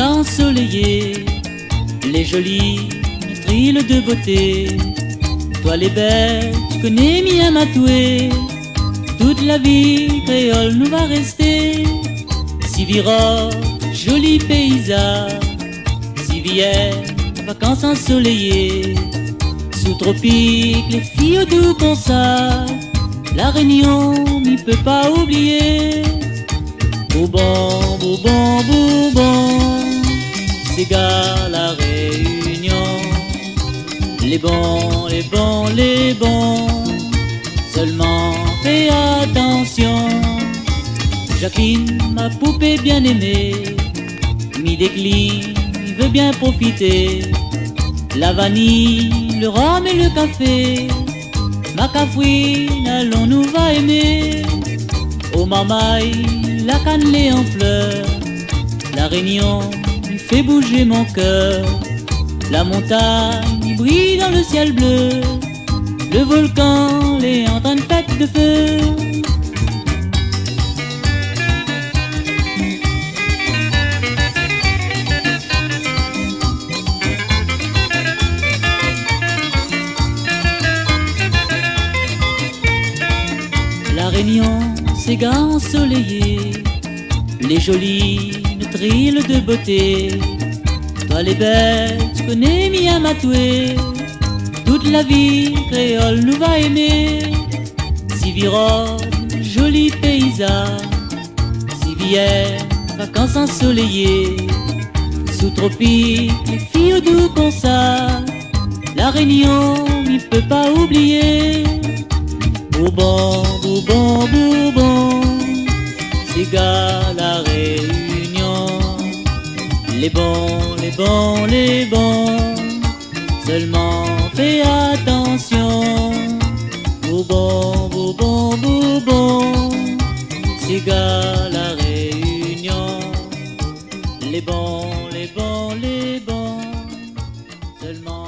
gars ensoleillés, les jolies trilles de beauté. Toi les belles, tu connais bien Matoué. Toute la vie créole nous va rester. Sivira, joli paysage, Sivière, vacances ensoleillées. Sous tropique, les filles au doux concert, La Réunion m'y peut pas oublier. Bourbon, Bourbon, Bourbon, c'est gars la Réunion. Les bons, les bons, les bons, seulement fais attention. Jacqueline, ma poupée bien-aimée, m'y décline, il veut bien profiter. La vanille, le rhum et le café, ma cafouine, allons nous va aimer. Au marmaille, la cannelée en fleurs, La Réunion, il fait bouger mon cœur. La montagne brille dans le ciel bleu, le volcan est en train de fête de feu. La Réunion, ces gars ensoleillés, les jolies trilles de beauté. Toi les belles, tu connais bien Matoué. Toute la vie créole nous va aimer. Siviron, joli paysage, Sivière, vacances ensoleillées. Sous tropique, les filles au doux concert, La Réunion, il peut pas oublier. Bourbon, Bourbon, Bourbon, c'est gars la Réunion. Les bons, les bons, les bons, seulement fais attention. Bourbon, Bourbon, Bourbon, c'est gars la Réunion. Les bons, les bons, les bons, seulement